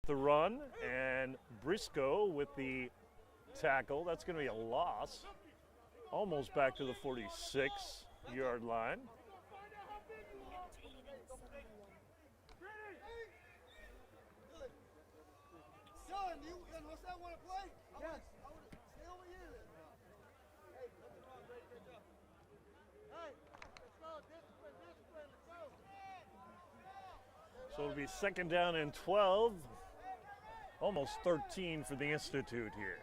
the run, and Briscoe with the tackle. That's going to be a loss. Almost back to the 46-yard line. So it'll be 2nd down and 12, almost 13 for the Institute here.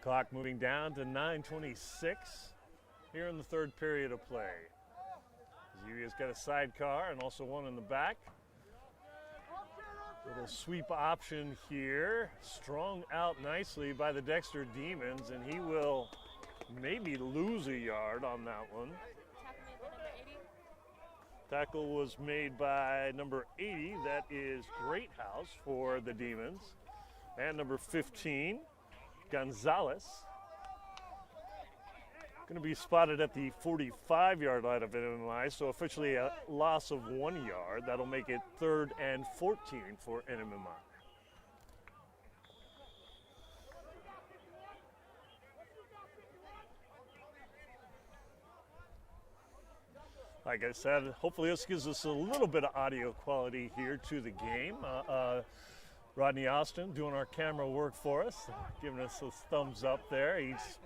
Clock moving down to 9:26 here in the 3rd period of play. Zevia's got a sidecar and also one in the back. Little sweep option here, strung out nicely by the Dexter Demons, and he will maybe lose a yard on that one. Tackle was made by number 80, that is Greathouse for the Demons, and number 15, Gonzalez. Going to be spotted at the 45-yard line of NMMI, so officially a loss of 1 yard. That'll make it 3rd and 14 for NMMI. Like I said, hopefully this gives us a little bit of audio quality here to the game. Rodney Austin doing our camera work for us, giving us a thumbs up there. He's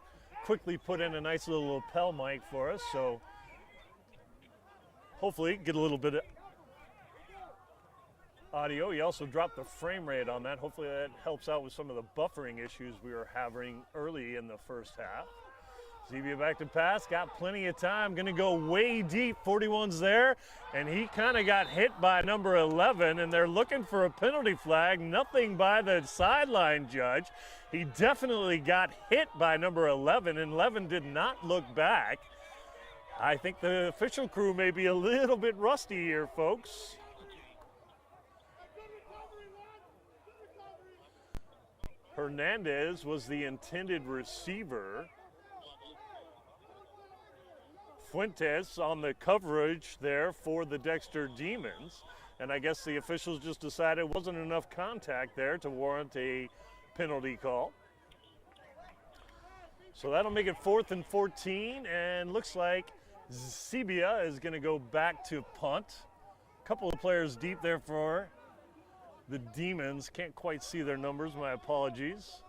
quickly put in a nice little lapel mic for us, so hopefully get a little bit of audio. He also dropped the frame rate on that. Hopefully that helps out with some of the buffering issues we were having early in the first half. Zevia back to pass, got plenty of time, gonna go way deep, 41's there, and he kind of got hit by number 11, and they're looking for a penalty flag, nothing by the sideline judge. He definitely got hit by number 11, and 11 did not look back. I think the official crew may be a little bit rusty here, folks. Hernandez was the intended receiver. Fuentes on the coverage there for the Dexter Demons, and I guess the officials just decided it wasn't enough contact there to warrant a penalty call. So that'll make it 4th and 14, and looks like Zevia is going to go back to punt. A couple of players deep there for the Demons. Can't quite see their numbers, my apologies.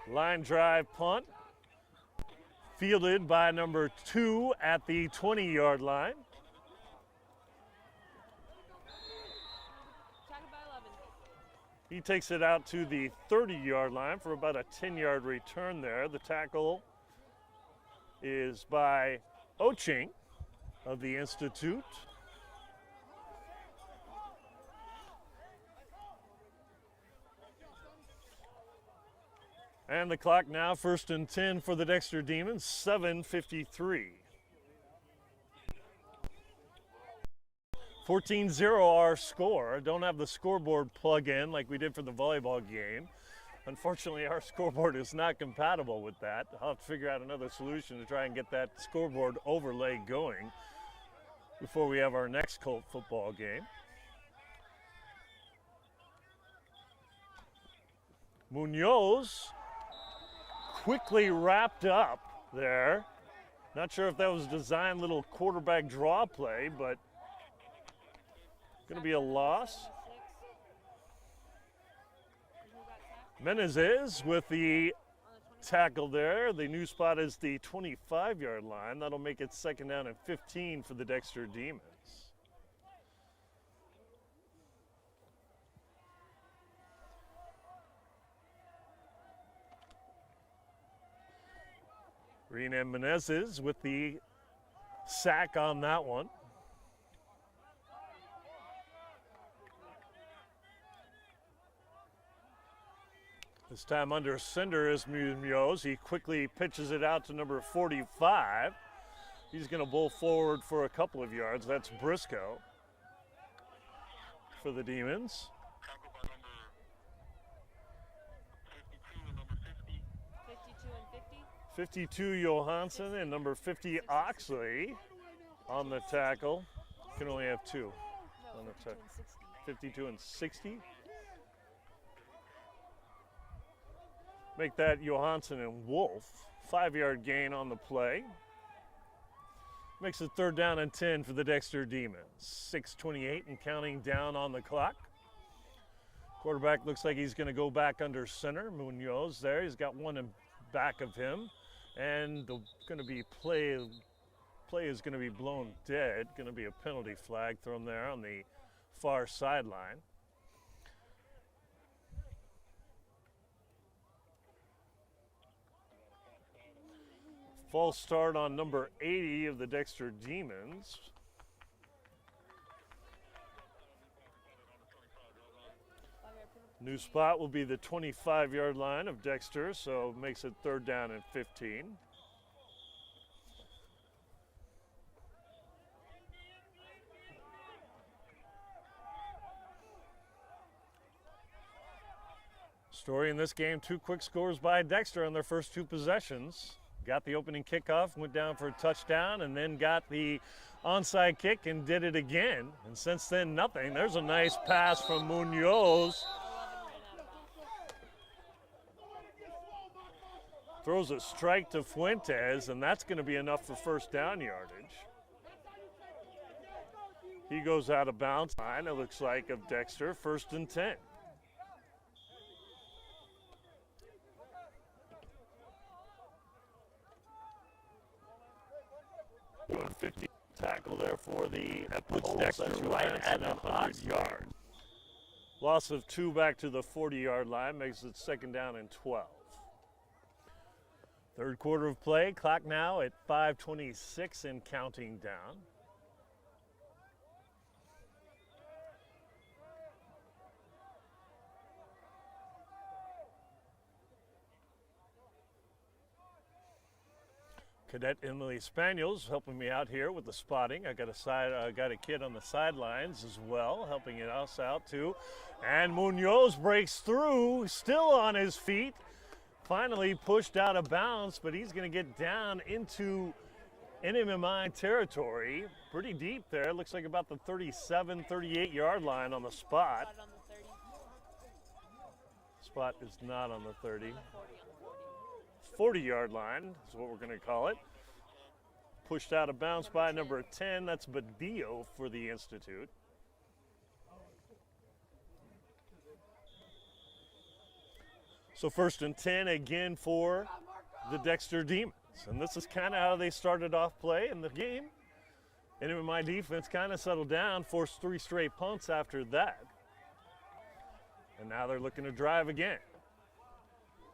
Line drive punt. Fielded by number 2 at the 20-yard line. He takes it out to the 30-yard line for about a 10-yard return there. The tackle is by Oching of the Institute. And the clock now 1st and 10 for the Dexter Demons, 7:53. 14-0 our score. Don't have the scoreboard plug in like we did for the volleyball game. Unfortunately, our scoreboard is not compatible with that. I'll have to figure out another solution to try and get that scoreboard overlay going before we have our next Colt football game. Munoz quickly wrapped up there. Not sure if that was a designed little quarterback draw play, but going to be a loss. Menezes with the tackle there. The new spot is the 25-yard line. That'll make it 2nd down and 15 for the Dexter Demons. Rena Menezes with the sack on that one. This time under center is Munoz. He quickly pitches it out to number 45. He's going to bowl forward for a couple of yards. That's Briscoe for the Demons. 52 Johansson and number 50 Oxley on the tackle. Can only have 2. on the 52 and 60. Make that Johansson and Wolf. 5-yard gain on the play. Makes it 3rd down and 10 for the Dexter Demons. 6:28 and counting down on the clock. Quarterback looks like he's going to go back under center. Munoz there. He's got one in back of him. And the going to be play is going to be blown dead. Going to be a penalty flag thrown there on the far sideline. False start on number 80 of the Dexter Demons. New spot will be the 25-yard line of Dexter, so makes it 3rd down and 15. Story in this game, 2 quick scores by Dexter on their first 2 possessions. Got the opening kickoff, went down for a touchdown, and then got the onside kick and did it again. And since then, nothing. There's a nice pass from Munoz. Throws a strike to Fuentes, and that's going to be enough for 1st down yardage. He goes out of bounds. Line, it looks like, of Dexter, 1st and 10. Tackle there for that puts Dexter right at 100 yards. Loss of 2 back to the 40-yard line makes it 2nd down and 12. 3rd quarter of play, clock now at 5:26 and counting down. Cadet Emily Spaniels helping me out here with the spotting. I got a kid on the sidelines as well, helping us out too. And Munoz breaks through, still on his feet. Finally pushed out of bounds, but he's going to get down into NMMI territory. Pretty deep there. Looks like about the 37, 38-yard line on the spot. Spot is not on the 30. 40-yard line is what we're going to call it. Pushed out of bounds by number 10. That's Badillo for the Institute. So 1st and 10 again for the Dexter Demons. And this is kind of how they started off play in the game. NMMI defense kind of settled down, forced 3 straight punts after that. And now they're looking to drive again.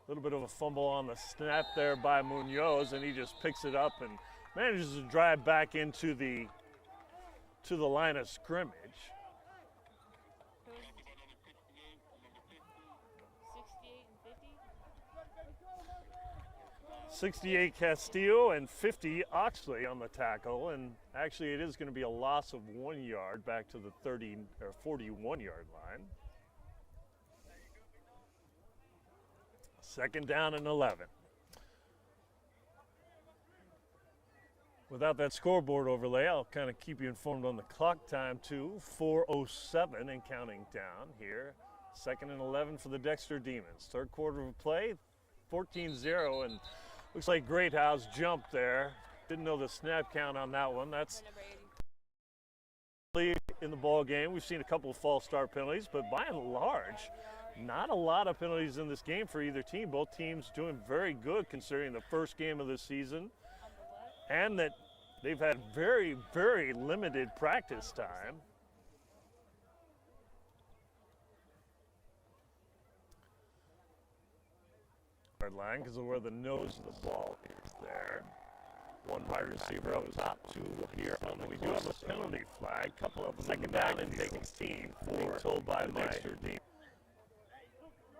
A little bit of a fumble on the snap there by Munoz, and he just picks it up and manages to drive back into the line of scrimmage. 68 Castillo and 50 Oxley on the tackle, and actually it is going to be a loss of 1 yard back to the 30 or 41-yard line. 2nd down and 11. Without that scoreboard overlay, I'll kind of keep you informed on the clock time too. 4:07 and counting down here. 2nd and 11 for the Dexter Demons. 3rd quarter of play, 14-0, and looks like Greathouse jumped there. Didn't know the snap count on that one. That's in the ball game. We've seen a couple of false start penalties, but by and large, not a lot of penalties in this game for either team. Both teams doing very good considering the first game of the season and that they've had very, very limited practice time. Line because of where the nose of the ball is there. One wide receiver up top, 2 here. We do have a penalty flag. Couple of them 2nd down and 16 for told by Dexter Demons.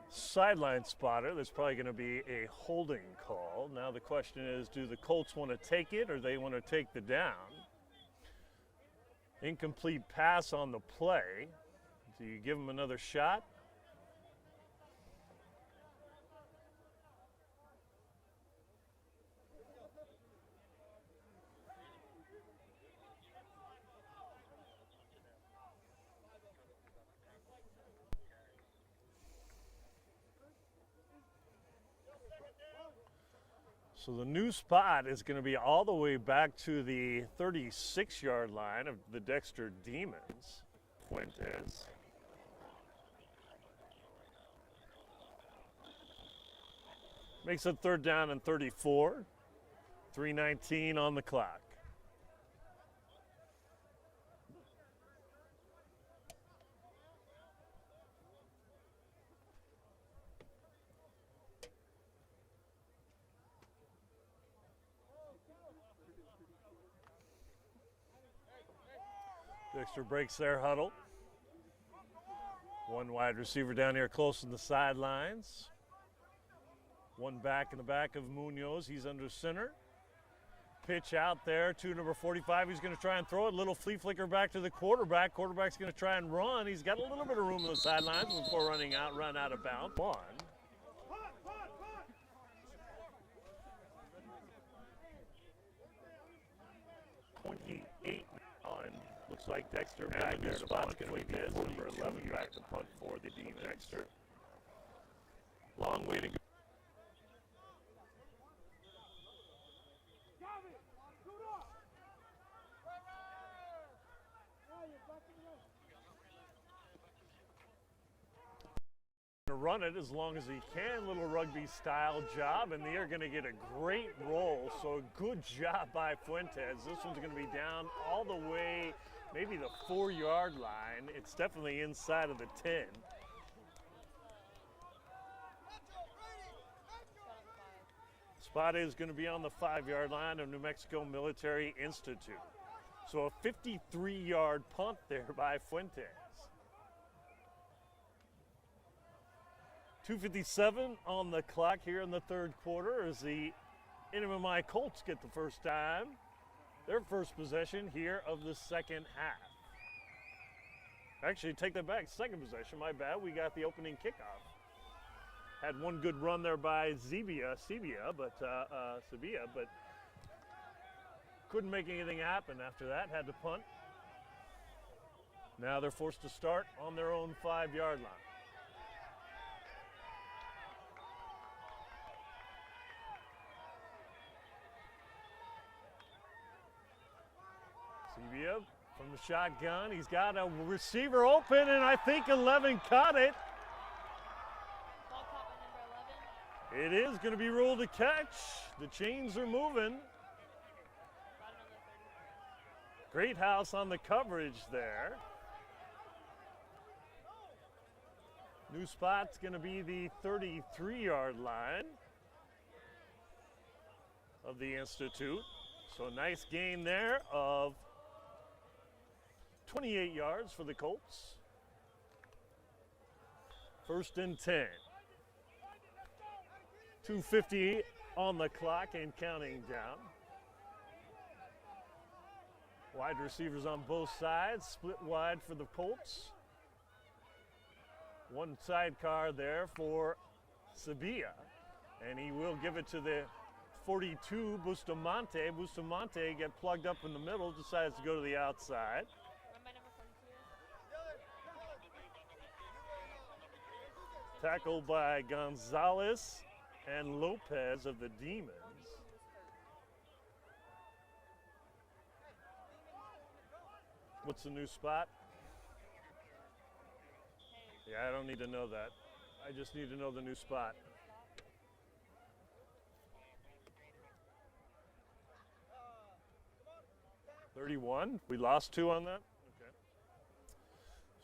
Sideline spotter. There's probably going to be a holding call. Now the question is, do the Colts want to take it or they want to take the down? Incomplete pass on the play. Do you give them another shot? So the new spot is going to be all the way back to the 36-yard line of the Dexter Demons. Fuentes. Makes it 3rd down and 34. 3:19 on the clock. Dexter breaks their huddle. One wide receiver down here close to the sidelines. One back in the back of Munoz. He's under center. Pitch out there to number 45. He's going to try and throw it. Little flea flicker back to the quarterback. Quarterback's going to try and run. He's got a little bit of room on the sidelines before run out of bounds. 28 on. Looks like Dexter back there. Spot's going to be this. Number 11 back to punt for the Demons. Dexter. Long way to go. To run it as long as he can, little rugby style job, and they are going to get a great roll. So a good job by Fuentes. This one's going to be down all the way, maybe the 4-yard line. It's definitely inside of the 10. Spot is going to be on the 5-yard line of New Mexico Military Institute. So a 53-yard punt there by Fuentes. 2:57 on the clock here in the 3rd quarter as the NMMI Colts get the first time. Their first possession here of the 2nd half. Actually, take that back. 2nd possession, my bad. We got the opening kickoff. Had one good run there by Sevilla, but couldn't make anything happen after that. Had to punt. Now they're forced to start on their own 5-yard line. Sevilla from the shotgun. He's got a receiver open, and I think 11 caught it. Ball caught by number 11. It is going to be ruled a catch. The chains are moving. Great house on the coverage there. New spot's going to be the 33-yard line of the Institute. So nice gain there of 28 yards for the Colts. 1st and 10. 2:50 on the clock and counting down. Wide receivers on both sides, split wide for the Colts. One sidecar there for Sevilla, and he will give it to the 42, Bustamante. Bustamante get plugged up in the middle, decides to go to the outside. Run by number 42. Tackled by Gonzalez and Lopez of the Demons. What's the new spot? Yeah, I don't need to know that. I just need to know the new spot. $31. We lost 2 on that? Okay.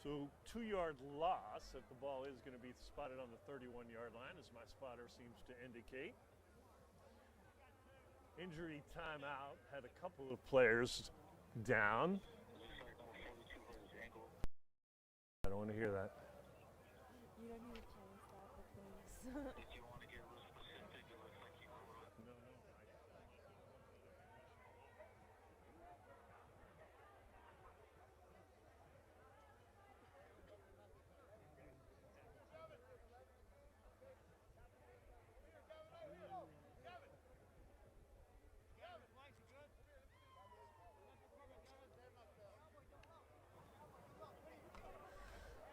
So 2-yard loss if the ball is going to be spotted on the 31-yard line, as my spotter seems to indicate. Injury timeout had a couple of players down. I don't want to hear that. You don't need to change that, but please. Did you want to get real specific? It looks like you were. No.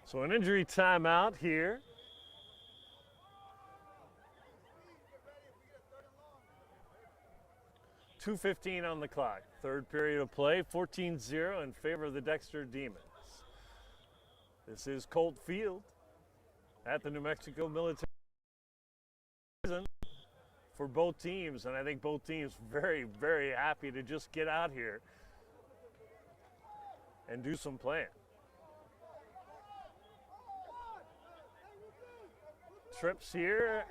So an injury timeout here. 2:15 on the clock. Third period of play, 14-0 in favor of the Dexter Demons. This is Colt Field at the New Mexico Military Prison for both teams, and I think both teams very, very happy to just get out here and do some playing. Trips here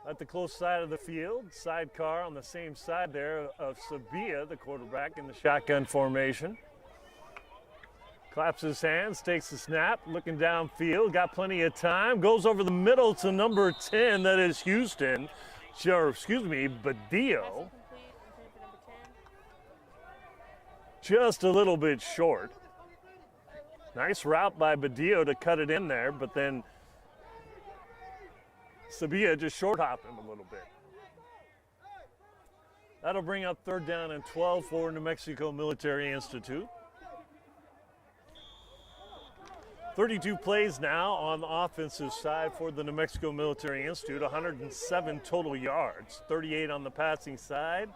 at the close side of the field. Sidecar on the same side there of Sabia, the quarterback, in the shotgun formation. Claps his hands, takes the snap, looking downfield, got plenty of time, goes over the middle to number 10, that is Houston, or excuse me, Badillo. Just a little bit short. Nice route by Badillo to cut it in there, but then Sabia just short hopped him a little bit. That'll bring up 3rd down and 12 for New Mexico Military Institute. 32 plays now on the offensive side for the New Mexico Military Institute, 107 total yards, 38 on the passing side,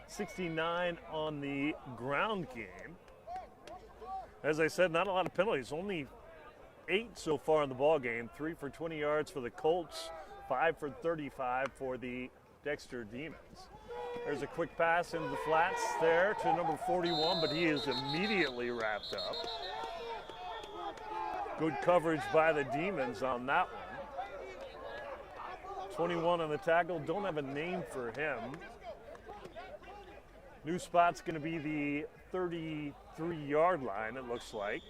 69 on the ground game. As I said, not a lot of penalties, only 8 so far in the ball game, 3 for 20 yards for the Colts, 5 for 35 for the Dexter Demons. There's a quick pass into the flats there to number 41, but he is immediately wrapped up. Good coverage by the Demons on that one. 21 on the tackle, don't have a name for him. New spot's gonna be the 33-yard line, it looks like.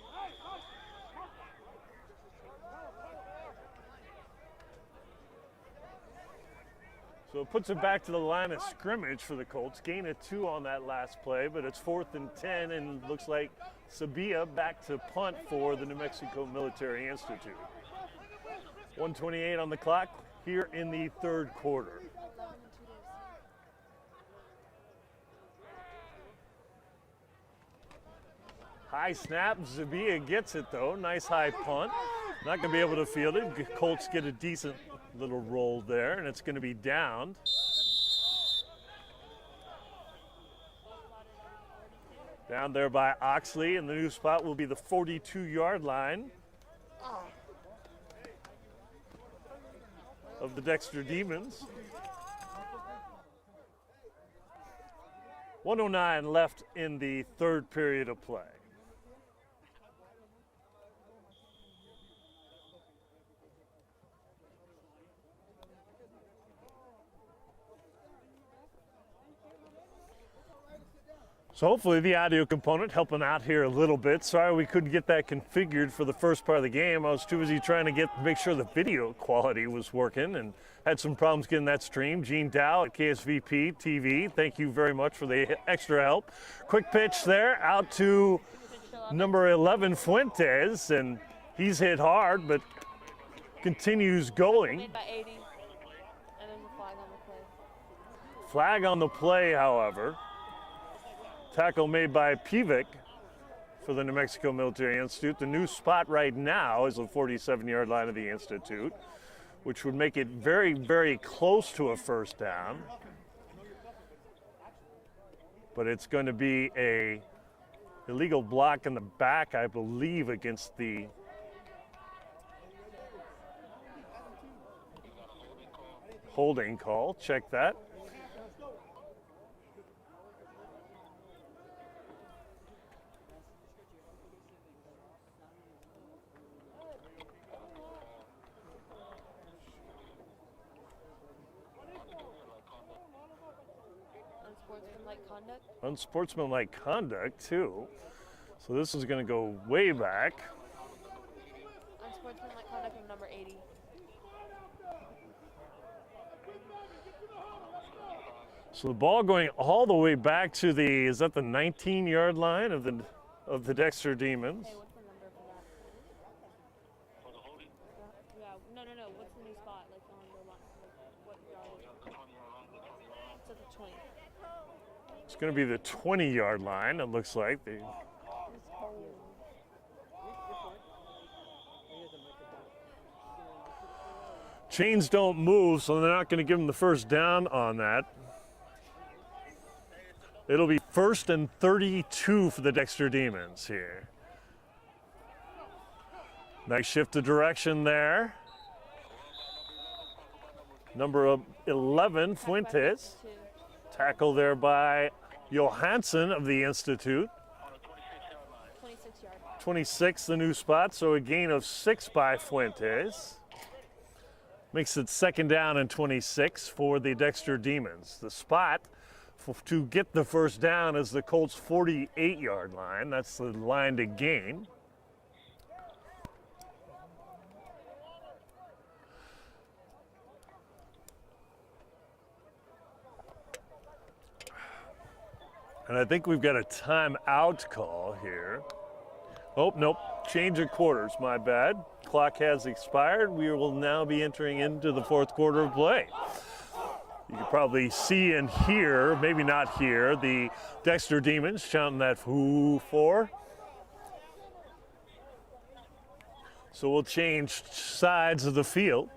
So it puts it back to the line of scrimmage for the Colts. Gain of 2 on that last play, but it's 4th and 10, and looks like Sabia back to punt for the New Mexico Military Institute. 1:28 on the clock here in the 3rd quarter. High snap, Sabia gets it though. Nice high punt. Not gonna be able to field it. Colts get a decent little roll there, and it's gonna be downed. Down there by Oxley, and the new spot will be the 42-yard line of the Dexter Demons. 1:09 left in the 3rd period of play. So hopefully the audio component helping out here a little bit. Sorry we couldn't get that configured for the first part of the game. I was too busy trying to make sure the video quality was working and had some problems getting that streamed. Gene Dow at KSVP TV, thank you very much for the extra help. Quick pitch there out to number 11 Fuentes, and he's hit hard but continues going. Made by 80, and there's a flag on the play. Flag on the play, however. Tackle made by Pivic for the New Mexico Military Institute. The new spot right now is the 47-yard line of the Institute, which would make it very, very close to a 1st down. But it's going to be a illegal block in the back, I believe, against the holding call. Check that. Unsportsmanlike conduct, too. So this is going to go way back. Unsportsmanlike conduct of number 80. So the ball going all the way back to the, is that the 19-yard line of the Dexter Demons? Hey, what's the number for that? Yeah, no. What's the new spot, like on the line? Like, what yard? So the 20. It's going to be the 20-yard line, it looks like. Chains don't move, so they're not going to give them the 1st down on that. It'll be 1st and 32 for the Dexter Demons here. Nice shift of direction there. Number 11, Fuentes. Tackle there by Johansson of the Institute. 26-yard line. 26, the new spot, so a gain of 6 by Fuentes. Makes it 2nd down and 26 for the Dexter Demons. The spot to get the first down is the Colts' 48-yard line. That's the line to gain. And I think we've got a timeout call here. Oh, nope, change of quarters, my bad. Clock has expired. We will now be entering into the 4th quarter of play. You can probably see and hear, maybe not hear, the Dexter Demons chanting that "who for." So we'll change sides of the field.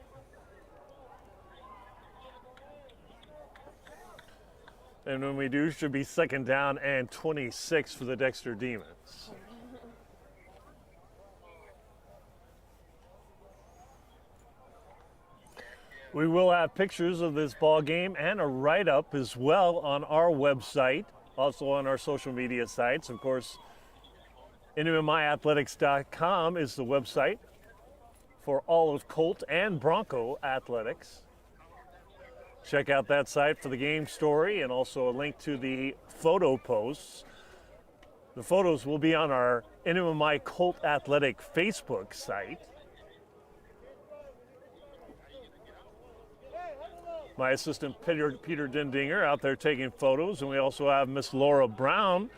And when we do, should be 2nd down and 26 for the Dexter Demons. We will have pictures of this ball game and a write-up as well on our website, also on our social media sites. Of course, NMMIathletics.com is the website for all of Colt and Bronco athletics. Check out that site for the game story and also a link to the photo posts. The photos will be on our NMMI Colt Athletic Facebook site. My assistant Peter Dendinger out there taking photos, and we also have Miss Laura Brown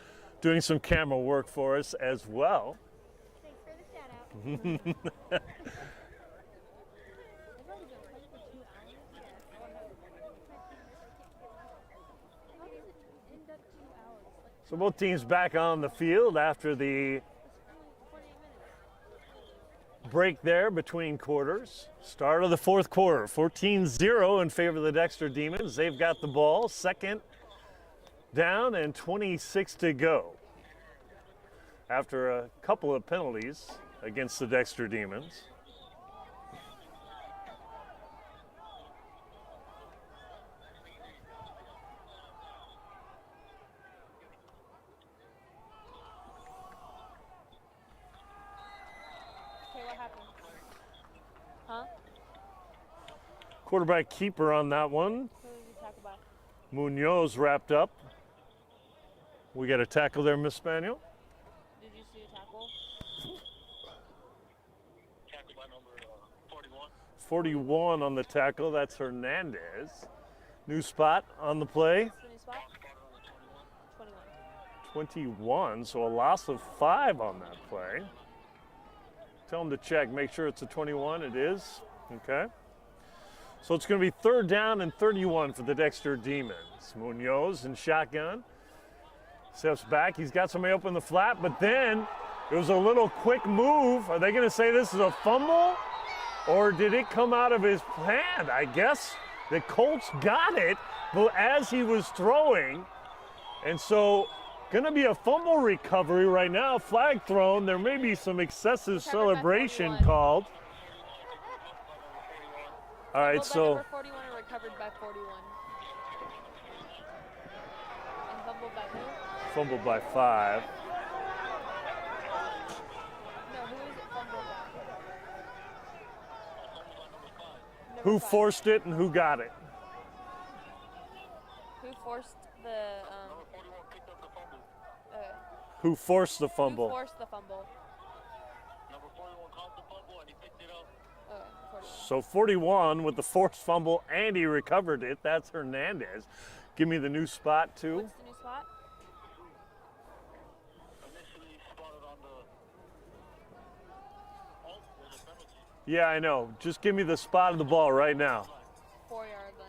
doing some camera work for us as well. Thanks for the shout out. So both teams back on the field after the break there between quarters. Start of the 4th quarter, 14-0 in favor of the Dexter Demons. They've got the ball, 2nd down and 26 to go. After a couple of penalties against the Dexter Demons. Quarterback keeper on that one. Who did you tackle by? Munoz wrapped up. We got a tackle there, Miss Spaniel. Did you see a tackle? Tackle by number 41. 41 on the tackle, that's Hernandez. New spot on the play. What's the new spot? 21. 21, so a loss of 5 on that play. Tell them to check, make sure it's a 21, it is, okay. So it's going to be 3rd down and 31 for the Dexter Demons. Munoz in shotgun. Steps back. He's got somebody open the flat, but then it was a little quick move. Are they going to say this is a fumble? Or did it come out of his hand? I guess the Colts got it as he was throwing. And so going to be a fumble recovery right now. Flag thrown. There may be some excessive celebration called. All right, so number 41 and recovered by 41. And fumbled by who? fumbled by 5. No, who is it fumbled by? Who forced it and who got it? Who forced the Number 41 picked up the fumble. Who forced the Who fumble? forced the fumble? Number 41 caught the fumble and he picked it up. 41. So 41 with the forced fumble and he recovered it. That's Hernandez. Give me the new spot too. What's the new spot? Initially spotted on the. Oh, there's a penalty. Yeah, I know. Just give me the spot of the ball right now. 4-yard line.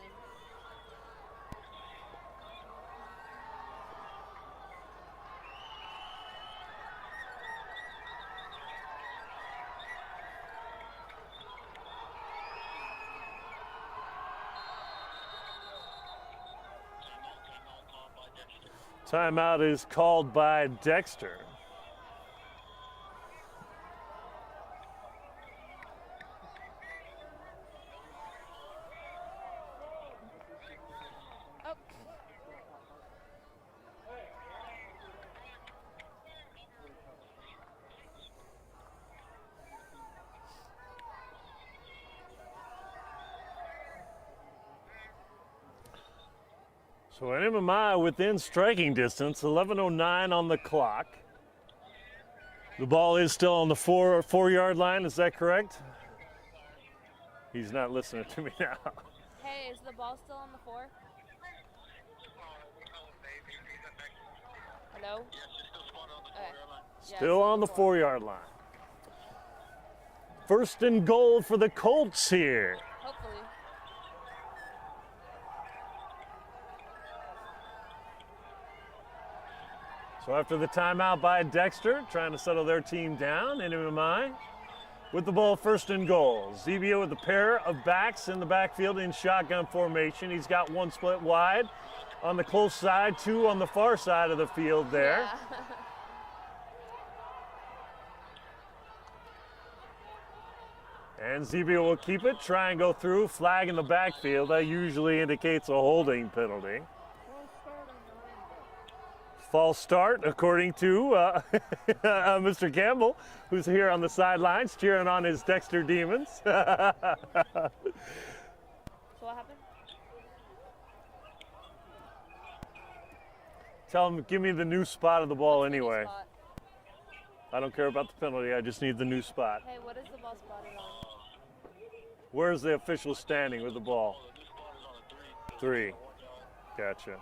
Timeout is called by Dexter. Oh. So NMMI within striking distance, 11:09 on the clock. The ball is still on the four-yard line, is that correct? He's not listening to me now. Hey, is the ball still on the 4? Hello? Okay. Yeah, Still on the 4-yard line. First and goal for the Colts here. Hopefully. So after the timeout by Dexter, trying to settle their team down, NMMI with the ball first and goal. Zebia with a pair of backs in the backfield in shotgun formation. He's got one split wide on the close side, two on the far side of the field there. Yeah. And Zebia will keep it, try and go through, flag in the backfield. That usually indicates a holding penalty. False start, according to Mr. Campbell, who's here on the sidelines cheering on his Dexter Demons. So what happened? Tell him, give me the new spot of the ball What's the new anyway. spot? I don't care about the penalty, I just need the new spot. Hey, what is the ball spotted on? Where's the official standing with the ball? 3. Gotcha.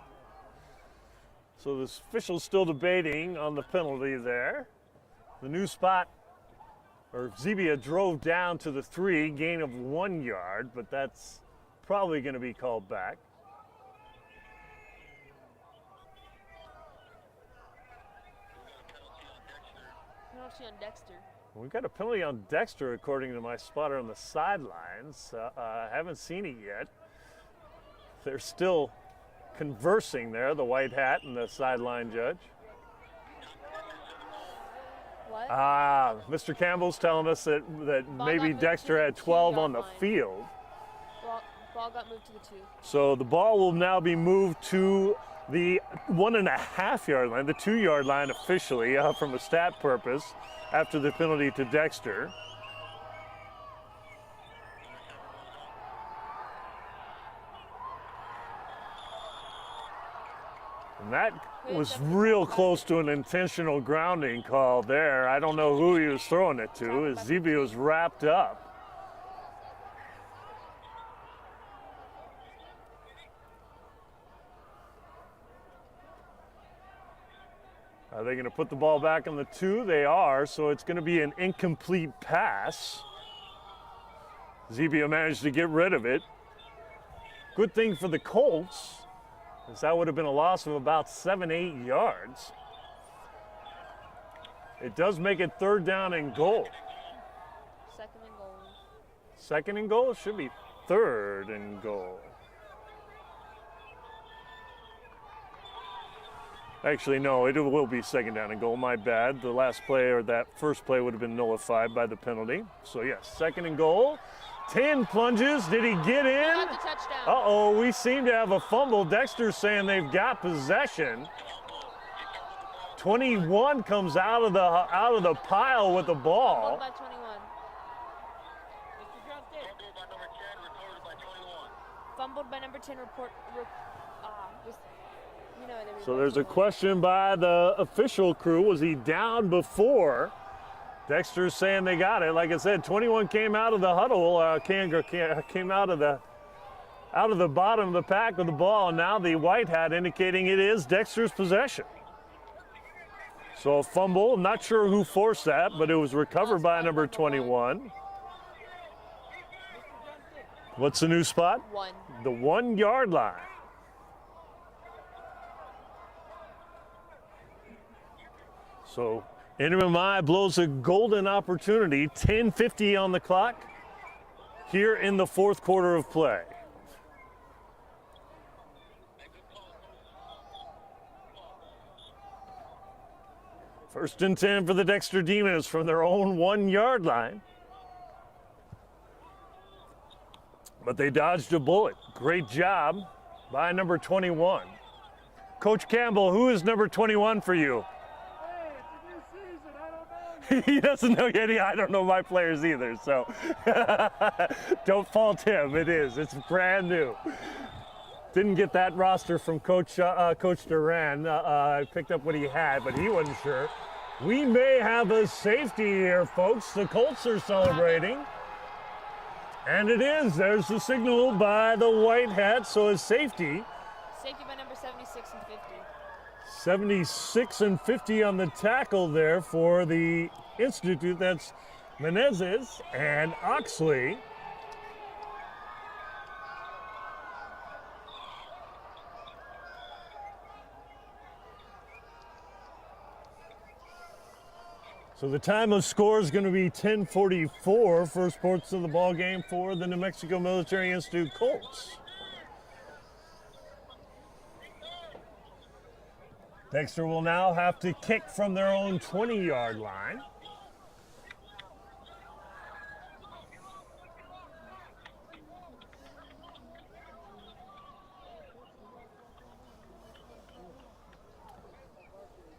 So the official's still debating on the penalty there. The new spot, or Zebia drove down to the 3, gain of 1 yard, but that's probably going to be called back. Penalty on Dexter. We've got a penalty on Dexter, according to my spotter on the sidelines. I haven't seen it yet. They're still conversing there, the white hat and the sideline judge. What? Mr. Campbell's telling us that Ball maybe got moved Dexter to had the 12 2-yard on the line. field. Ball got moved to the 2. So the ball will now be moved to the 1.5-yard line, the 2-yard line officially, from a stat purpose after the penalty to Dexter. And that was real close to an intentional grounding call there. I don't know who he was throwing it to, as Zebia was wrapped up. Are they going to put the ball back on the 2? They are, so it's going to be an incomplete pass. Zebia managed to get rid of it. Good thing for the Colts, as that would have been a loss of about 7-8 yards. It does make it 3rd down and goal. 2nd and goal. 2nd and goal? Should be 3rd and goal. Actually, no, it will be 2nd down and goal. My bad. The last play, or that first play, would have been nullified by the penalty. So, yes, 2nd and goal. 10 plunges. Did he get in? Got the touchdown. Uh-oh, we seem to have a fumble. Dexter's saying they've got possession. 21 comes out of the pile with the ball. Fumbled by 21. Fumbled by number 10. So there's a question by the official crew. Was he down before? Dexter's saying they got it. Like I said, 21 came out of the huddle, came out of the bottom of the pack with the ball, and now the white hat indicating it is Dexter's possession. So a fumble, not sure who forced that, but it was recovered by number 21. What's the new spot? 1. The 1-yard line. So NMMI blows a golden opportunity, 10:50 on the clock here in the 4th quarter of play. First and 10 for the Dexter Demons from their own 1-yard line. But they dodged a bullet. Great job by number 21. Coach Campbell, who is number 21 for you? Hey, it's a new season. I don't know. He doesn't know yet. I don't know my players either, so don't fault him. It's brand new. Didn't get that roster from Coach Duran. I picked up what he had, but he wasn't sure. We may have a safety here, folks. The Colts are celebrating. And it is. There's the signal by the white hat, so a safety. Safety by number 76 and 50. 76 and 50 on the tackle there for the Institute. That's Menezes and Oxley. So the time of score is going to be 10:44. First sports of the ball game for the New Mexico Military Institute Colts. Dexter will now have to kick from their own 20-yard line.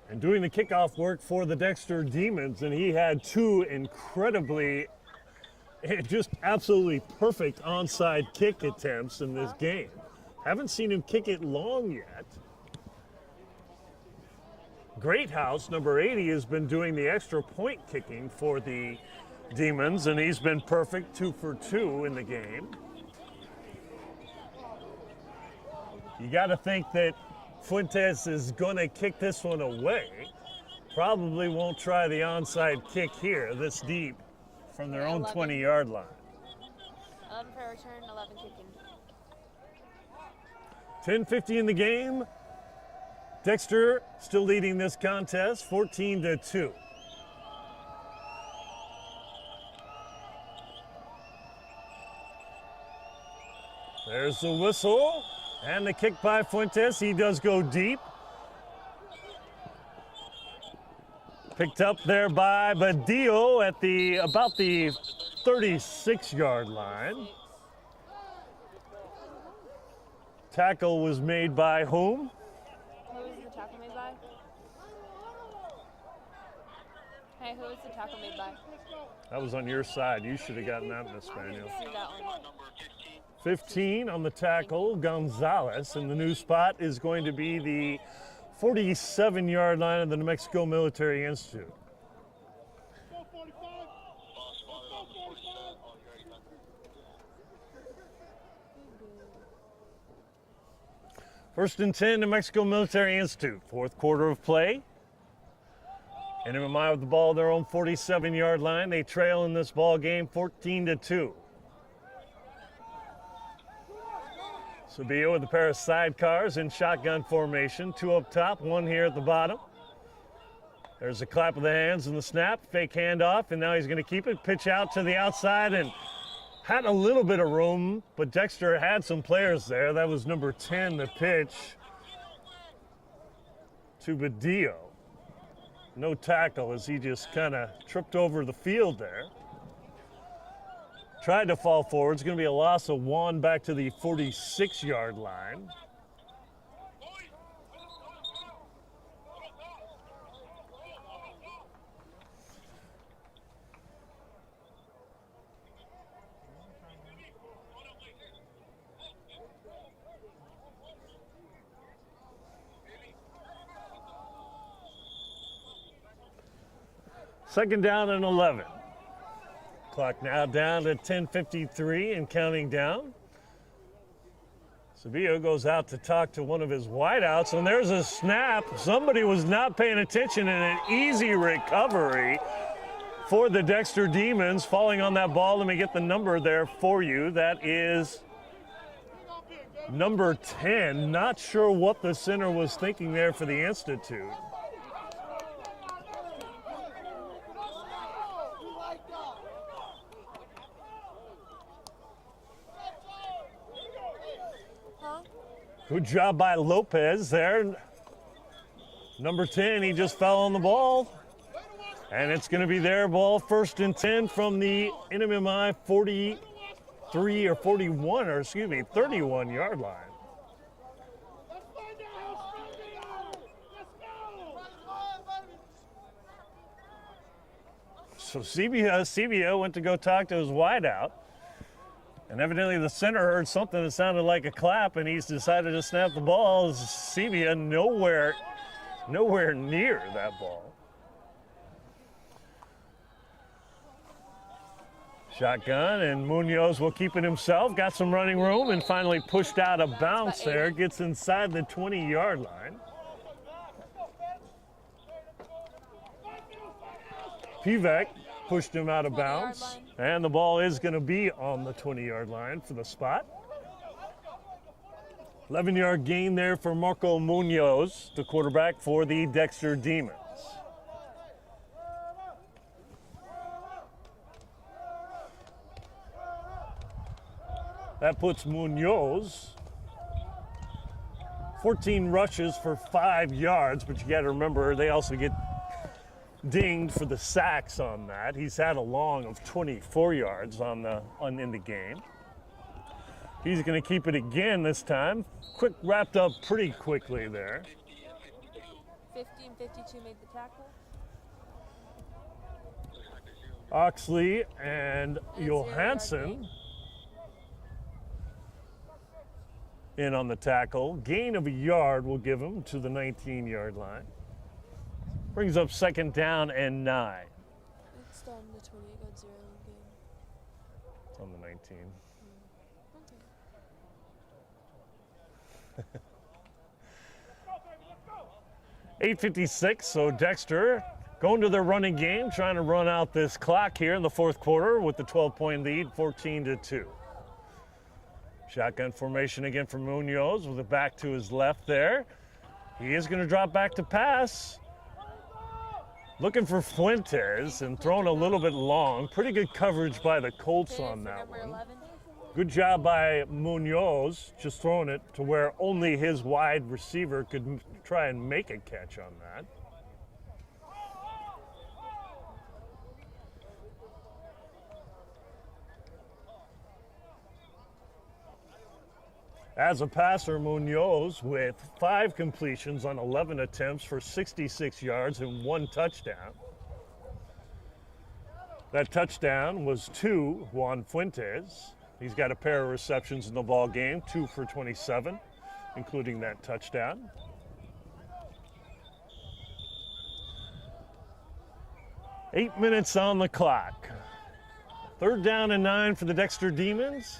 And doing the kickoff work for the Dexter Demons, and he had two incredibly, just absolutely perfect onside kick attempts in this game. Haven't seen him kick it long yet. Greathouse, number 80, has been doing the extra point kicking for the Demons, and he's been perfect, 2 for 2 in the game. You got to think that Fuentes is going to kick this one away. Probably won't try the onside kick here, this deep, from their own 20-yard line. 11 for a return, 11 kicking. 10:50 in the game. Dexter still leading this contest, 14-2. There's the whistle. And the kick by Fuentes, he does go deep. Picked up there by Badillo at about the 36-yard line. Tackle was made by whom? Who was the tackle made by? Hey, who was the tackle made by? That was on your side. You should have gotten that, Miss Manuel. See that one. 15 on the tackle, Gonzalez, and the new spot is going to be the 47-yard line of the New Mexico Military Institute. First and 10, New Mexico Military Institute, fourth quarter of play. NMMI with the ball at their own 47-yard line. They trail in this ball game 14-2. Sabio with a pair of sidecars in shotgun formation. 2 up top, 1 here at the bottom. There's a clap of the hands and the snap. Fake handoff, and now he's going to keep it. Pitch out to the outside and had a little bit of room, but Dexter had some players there. That was number 10, the pitch to Badillo. No tackle as he just kind of tripped over the field there. Tried to fall forward. It's going to be a loss of 1 back to the 46-yard line. Second down and 11. Clock now down to 10:53 and counting down. Sabio goes out to talk to one of his wideouts, and there's a snap. Somebody was not paying attention, and an easy recovery for the Dexter Demons. Falling on that ball, let me get the number there for you. That is number 10. Not sure what the center was thinking there for the Institute. Good job by Lopez there. Number 10, he just fell on the ball. And it's going to be their ball, 1st and 10 from the NMMI 43 or 41, or excuse me, 31-yard line. Let's find out how strong they are. Let's go. So CBO went to go talk to his wideout. And evidently the center heard something that sounded like a clap, and he's decided to snap the ball. CBO nowhere near that ball. Shotgun, and Munoz will keep it himself. Got some running room and finally pushed out of bounds there. Gets inside the 20-yard line. Pivek pushed him out of bounds. And the ball is going to be on the 20-yard line for the spot. 11-yard gain there for Marco Munoz, the quarterback for the Dexter Demons. That puts Munoz 14 rushes for 5 yards, but you got to remember they also get dinged for the sacks on that. He's had a long of 24 yards in the game. He's going to keep it again this time. Wrapped up pretty quickly there. 50 and 52 made the tackle. Oxley and Johansson in on the tackle. Gain of a yard will give him to the 19-yard line. Brings up 2nd down and 9. It's on the 20, it got 0 in game. It's on the 19. Okay. 8:56, so Dexter going to their running game, trying to run out this clock here in the 4th quarter with the 12-point lead, 14-2. Shotgun formation again for Munoz with it back to his left there. He is going to drop back to pass. Looking for Fuentes and throwing a little bit long. Pretty good coverage by the Colts on that one. 11. Good job by Munoz, just throwing it to where only his wide receiver could try and make a catch on that. As a passer, Munoz with 5 completions on 11 attempts for 66 yards and 1 touchdown. That touchdown was to Juan Fuentes. He's got a pair of receptions in the ball game, 2 for 27, including that touchdown. Eight minutes on the clock. 3rd down and 9 for the Dexter Demons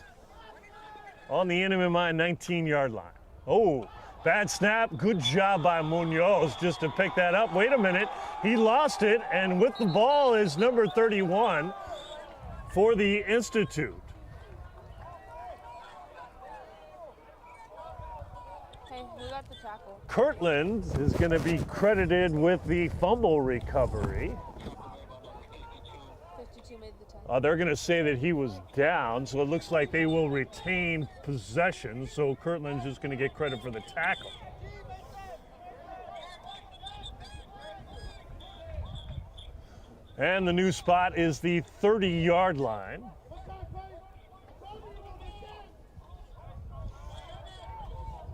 on the NMMI 19-yard line. Oh, bad snap. Good job by Munoz just to pick that up. Wait a minute. He lost it, and with the ball is number 31 for the Institute. Hey, who got the tackle? Kirtland is going to be credited with the fumble recovery. 52 made the tackle. They're going to say that he was down, so it looks like they will retain possession. So Kirtland's just going to get credit for the tackle. And the new spot is the 30-yard line.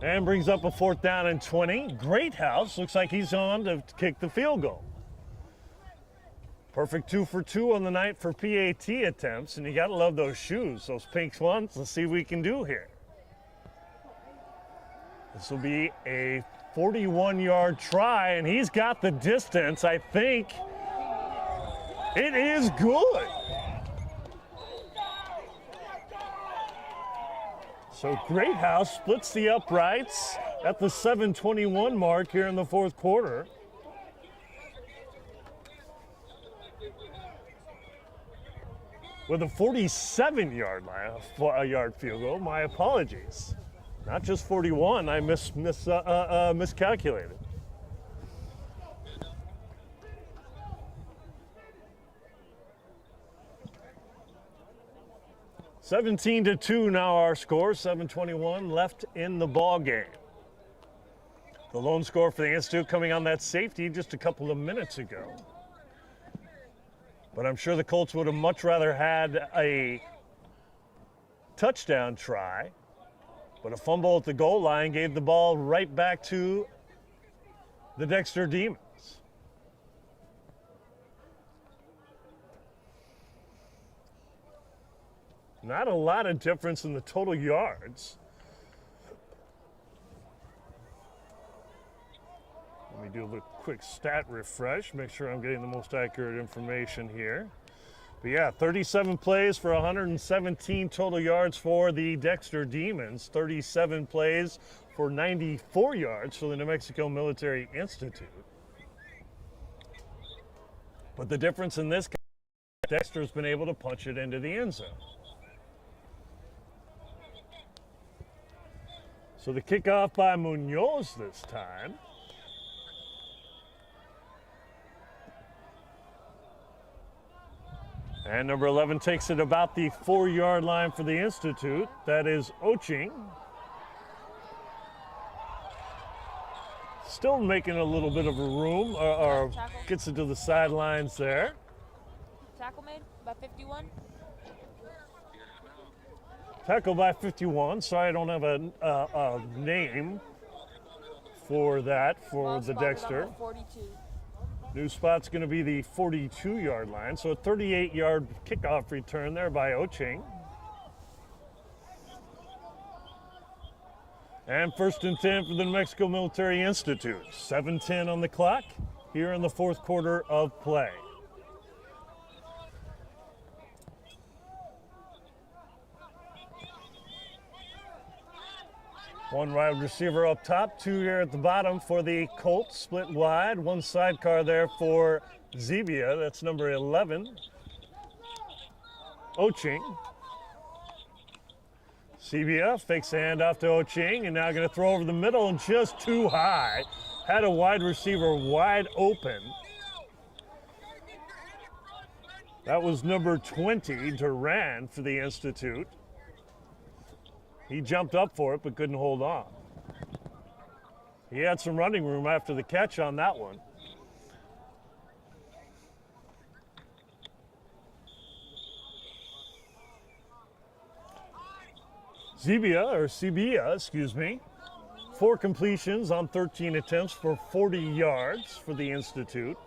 And brings up a 4th down and 20. Greathouse looks like he's on to kick the field goal. Perfect 2 for 2 on the night for PAT attempts, and you gotta love those shoes, those pink ones. Let's see what we can do here. This will be a 41-yard try, and he's got the distance. I think it is good. So Greathouse splits the uprights at the 7:21 mark here in the 4th quarter. With a 47-yard field goal. My apologies. Not just 41. I miscalculated. (17-2) now our score. 7:21 left in the ball game. The lone score for the Institute coming on that safety just a couple of minutes ago. But I'm sure the Colts would have much rather had a touchdown try. But a fumble at the goal line gave the ball right back to the Dexter Demons. Not a lot of difference in the total yards. Let me do a little quick stat refresh, make sure I'm getting the most accurate information here. But yeah, 37 plays for 117 total yards for the Dexter Demons, 37 plays for 94 yards for the New Mexico Military Institute. But the difference in this case, Dexter's been able to punch it into the end zone. So the kickoff by Munoz this time. And number 11 takes it about the 4-yard line for the Institute. That is Oching. Still making a little bit of a room, or gets it to the sidelines there. Tackle made by 51. Tackle by 51. Sorry, I don't have a name for that for the Dexter. 42. New spot's going to be the 42-yard line, so a 38-yard kickoff return there by Oching. And 1st and 10 for the New Mexico Military Institute. 7:10 on the clock here in the 4th quarter of play. One wide receiver up top, 2 here at the bottom for the Colts, split wide. One sidecar there for Zebia, that's number 11. Oching. Zebia fakes the handoff to Oching, and now going to throw over the middle and just too high. Had a wide receiver wide open. That was number 20, Duran, for the Institute. He jumped up for it, but couldn't hold on. He had some running room after the catch on that one. Cebia, excuse me. 4 completions on 13 attempts for 40 yards for the Institute.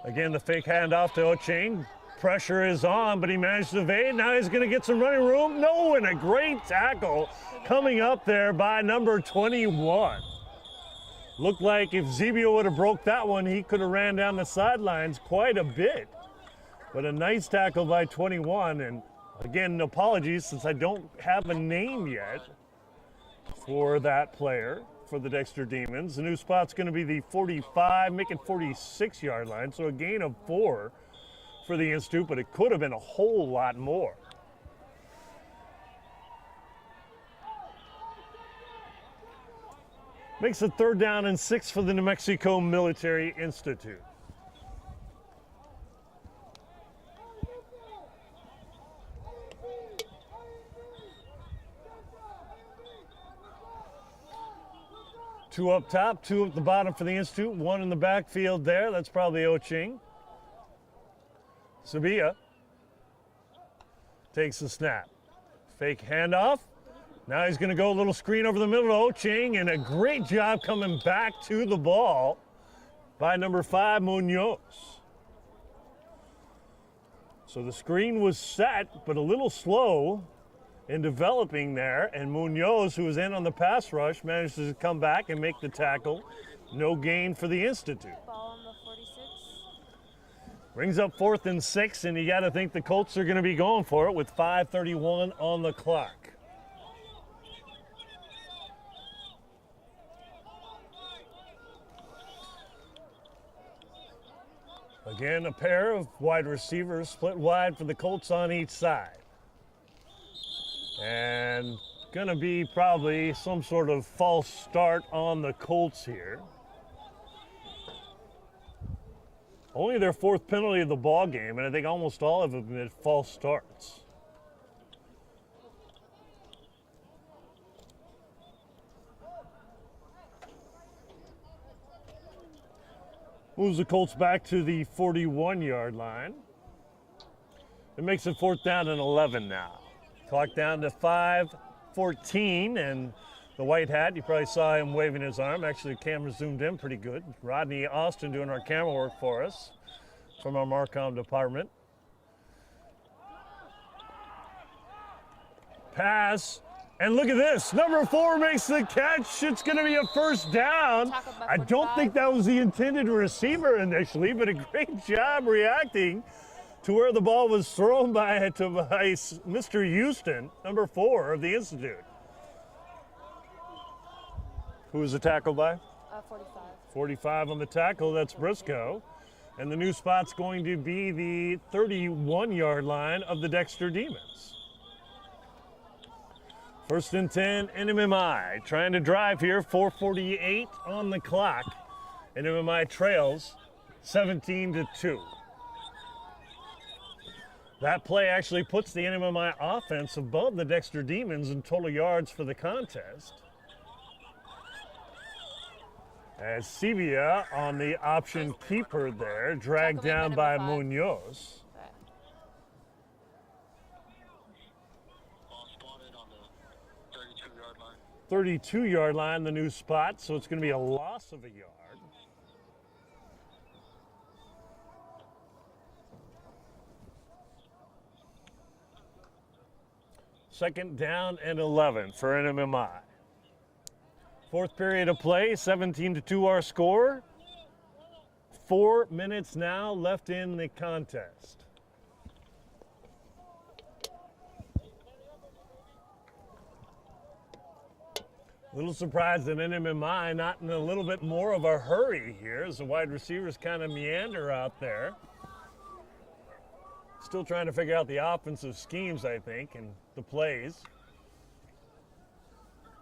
Again, the fake handoff to Oching. Pressure is on, but he managed to evade. Now he's going to get some running room. No, and a great tackle coming up there by number 21. Looked like if Zebia would have broke that one, he could have ran down the sidelines quite a bit. But a nice tackle by 21. And again, apologies since I don't have a name yet for that player for the Dexter Demons. The new spot's going to be the 45, making 46-yard line, so a gain of 4 for the Institute, but it could have been a whole lot more. Makes it 3rd down and 6 for the New Mexico Military Institute. Two up top, 2 at the bottom for the Institute, 1 in the backfield there. That's probably Oching. Sabia takes the snap. Fake handoff. Now he's going to go a little screen over the middle to Oching, and a great job coming back to the ball by number 5, Munoz. So the screen was set, but a little slow in developing there, and Munoz, who was in on the pass rush, managed to come back and make the tackle. No gain for the Institute. Ball on the 46. Brings up 4th and 6, and you got to think the Colts are going to be going for it with 5:31 on the clock. Again, a pair of wide receivers split wide for the Colts on each side. And going to be probably some sort of false start on the Colts here. Only their 4th penalty of the ball game, and I think almost all of them have been false starts. Moves the Colts back to the 41-yard line. It makes it 4th down and 11 now. Clock down to 5:14, and the white hat, you probably saw him waving his arm. Actually, the camera zoomed in pretty good. Rodney Austin doing our camera work for us from our Marcom department. Pass, and look at this. Number 4 makes the catch. It's going to be a first down. I don't think that was the intended receiver initially, but a great job reacting to where the ball was thrown by Mr. Houston, number 4 of the Institute. Who was the tackle by? 45. 45 on the tackle, that's Briscoe. And the new spot's going to be the 31-yard line of the Dexter Demons. 1st and 10, NMMI trying to drive here, 4:48 on the clock. NMMI trails 17-2. That play actually puts the NMMI offense above the Dexter Demons in total yards for the contest. As Sevilla on the option keeper there, dragged down by Munoz. Ball spotted on the 32-yard line. 32-yard line, the new spot, so it's going to be a loss of a yard. Second down and 11 for NMMI. 4th period of play, 17-2 our score. 4 minutes now left in the contest. A little surprised that NMMI not in a little bit more of a hurry here as the wide receivers kind of meander out there. Still trying to figure out the offensive schemes, I think, and the plays.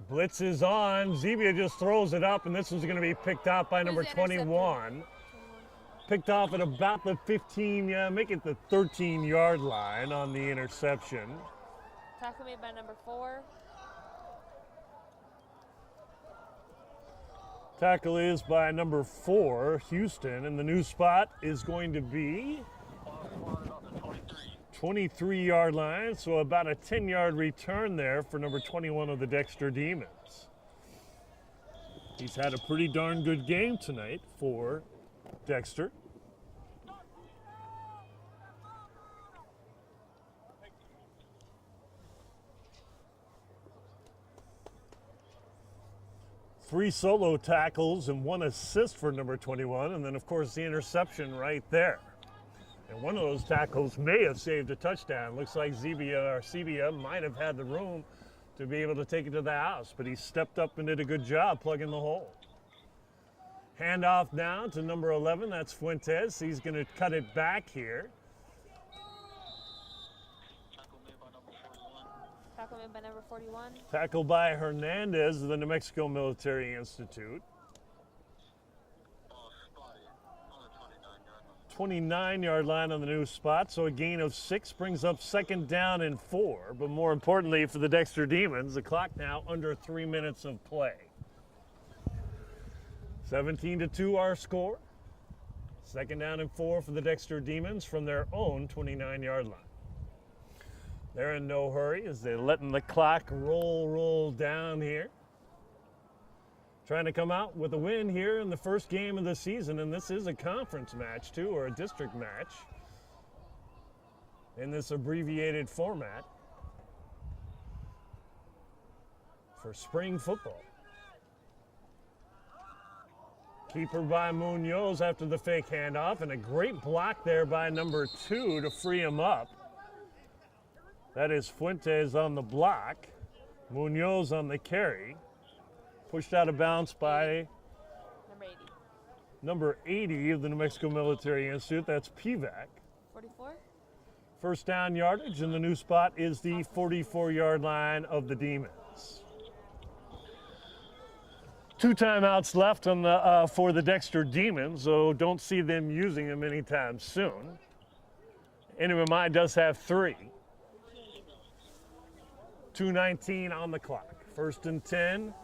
Blitz is on. Zebia just throws it up, and this one's going to be picked up by number 21. Picked off at about the 15, make it the 13-yard line on the interception. Tackle made by number 4. Tackle is by number 4, Houston, and the new spot is going to be 23-yard line, so about a 10-yard return there for number 21 of the Dexter Demons. He's had a pretty darn good game tonight for Dexter. Three solo tackles and 1 assist for number 21, and then of course the interception right there. And one of those tackles may have saved a touchdown. Looks like Zebia might have had the room to be able to take it to the house, but he stepped up and did a good job plugging the hole. Handoff now to number 11, that's Fuentes. He's going to cut it back here. Tackle made by number 41. Tackle by Hernandez of the New Mexico Military Institute. 29-yard line on the new spot, so a gain of 6 brings up 2nd down and 4. But more importantly for the Dexter Demons, the clock now under 3 minutes of play. 17-2 our score. 2nd down and 4 for the Dexter Demons from their own 29-yard line. They're in no hurry as they're letting the clock roll down here. Trying to come out with a win here in the first game of the season, and this is a conference match too, or a district match in this abbreviated format for spring football. Keeper by Munoz after the fake handoff, and a great block there by number 2 to free him up. That is Fuentes on the block, Munoz on the carry. Pushed out of bounds by number 80 of the New Mexico Military Institute. That's Pivac. 44. First down yardage, and the new spot is the 44-yard line of the Demons. 2 timeouts left on the for the Dexter Demons, so don't see them using them anytime soon. NMMI does have 3. 2:19 on the clock. 1st and 10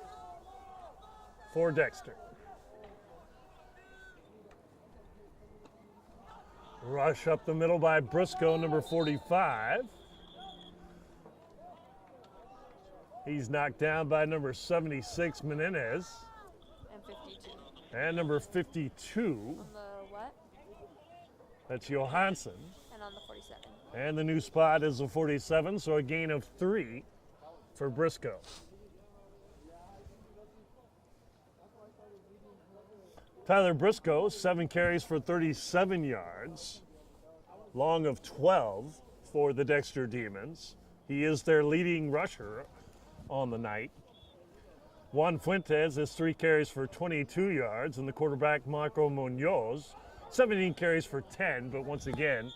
for Dexter. Rush up the middle by Briscoe, number 45. He's knocked down by number 76, Menendez. And 52. And number 52, On the what? that's Johansson. And on the 47. And the new spot is a 47, so a gain of 3 for Briscoe. Tyler Briscoe, 7 carries for 37 yards, long of 12 for the Dexter Demons. He is their leading rusher on the night. Juan Fuentes has 3 carries for 22 yards, and the quarterback Marco Munoz, 17 carries for 10, but once again,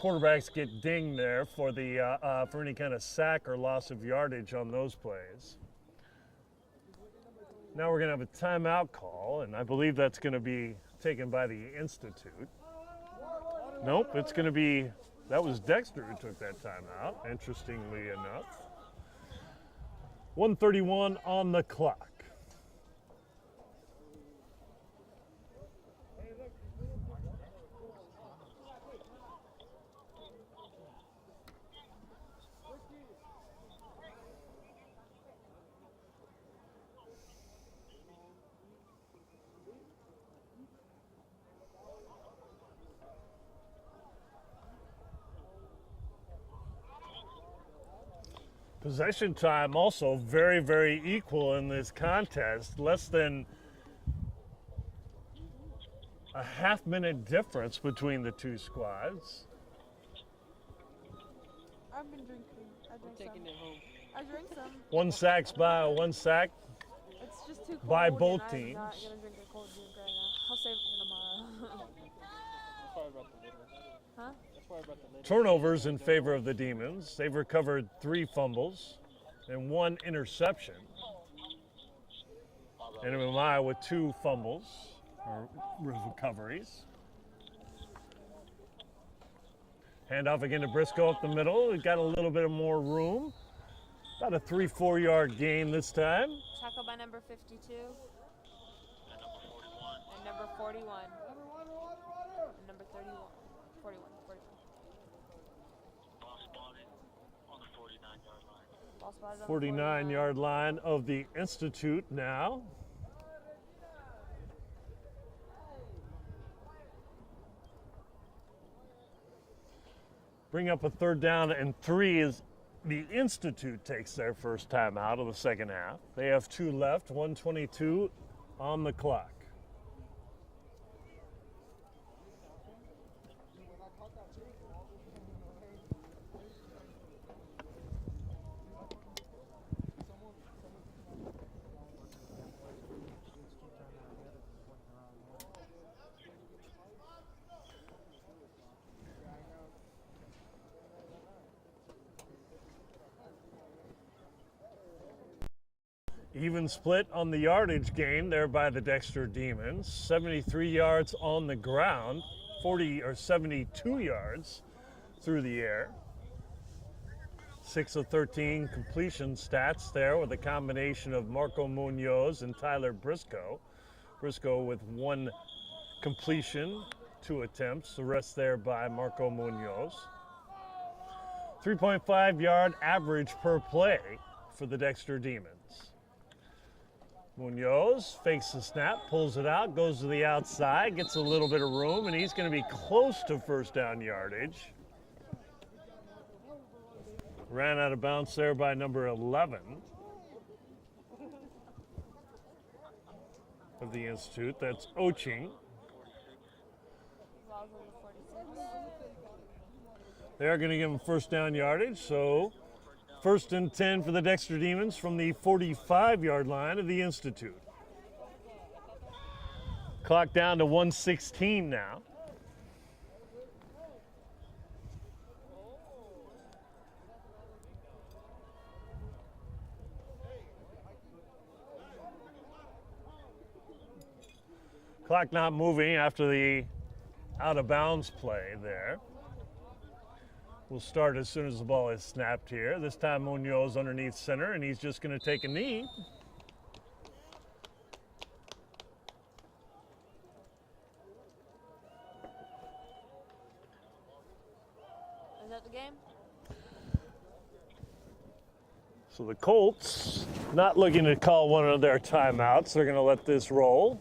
quarterbacks get dinged there for for any kind of sack or loss of yardage on those plays. Now we're going to have a timeout call, and I believe that's going to be taken by the Institute. Nope, it's going to be, that was Dexter who took that timeout, interestingly enough. 1:31 on the clock. Possession time also very, very equal in this contest. Less than a half-minute difference between the two squads. I've been drinking. I drink Taking it home. I drink some. One sack It's just too cold. by both and teams. I'm not gonna drink a cold drink right now. I'll save it for tomorrow. That's why I brought the litter. Huh? That's why I brought the litter. Turnovers in favor of the Demons. They've recovered 3 fumbles and 1 interception. NMMI with 2 fumbles or recoveries. Handoff again to Briscoe up the middle. We've got a little bit of more room. About a 3-4 yard gain this time. Tackle by number 52. And number 41. And number 31. 41. Ball spotted on the 49-yard line. Ball spotted on the 49 yard line of the Institute now. Bring up a 3rd down and 3 as the Institute takes their first time out of the second half. They have 2 left, 1:22 on the clock. Even split on the yardage gain there by the Dexter Demons. 73 yards on the ground, 72 yards through the air. 6 of 13 completion stats there with a combination of Marco Munoz and Tyler Briscoe. Briscoe with 1 completion, 2 attempts, the rest there by Marco Munoz. 3.5 yard average per play for the Dexter Demons. Munoz fakes the snap, pulls it out, goes to the outside, gets a little bit of room, and he's going to be close to first down yardage. Ran out of bounds there by number 11 of the Institute. That's Oching. Ball's on the 46. They are going to give him first down yardage, so 1st and 10 for the Dexter Demons from the 45 yard line of the Institute. Clock down to 1:16 now. Clock not moving after the out of bounds play there. We'll start as soon as the ball is snapped here. This time Munoz underneath center, and he's just going to take a knee. that the game? So the Colts not looking to call one of their timeouts. They're going to let this roll.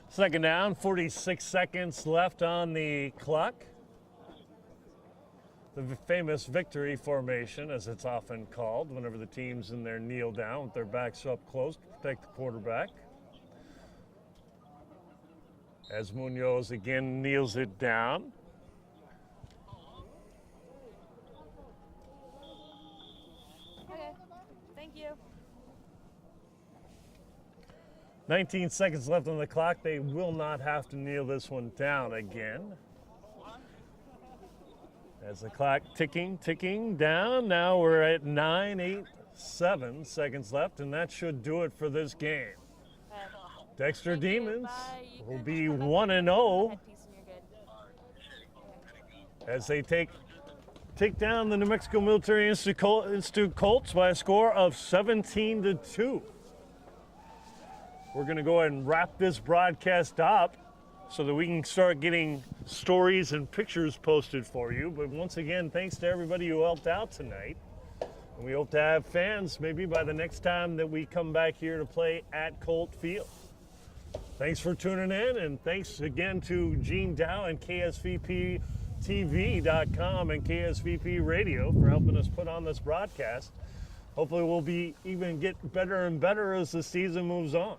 Second down, 46 seconds left on the clock. The famous victory formation, as it's often called, whenever the team's in their kneel down with their backs up close to protect the quarterback. As Munoz again kneels it down. Okay. Thank you. 19 seconds left on the clock. They will not have to kneel this one down again. As the clock ticking down. Now we're at 9, 8, 7 seconds left, and that should do it for this game. Dexter Thank you. Demons Bye. You will can be come back 1-0 and headpiece and you're good. as they take down the New Mexico Military Institute Colts by a score of 17-2. We're going to go ahead and wrap this broadcast up so that we can start getting stories and pictures posted for you. But once again, thanks to everybody who helped out tonight. And we hope to have fans maybe by the next time that we come back here to play at Colt Field. Thanks for tuning in, and thanks again to Gene Dow and KSVPTV.com and KSVP Radio for helping us put on this broadcast. Hopefully we'll be even get better and better as the season moves on.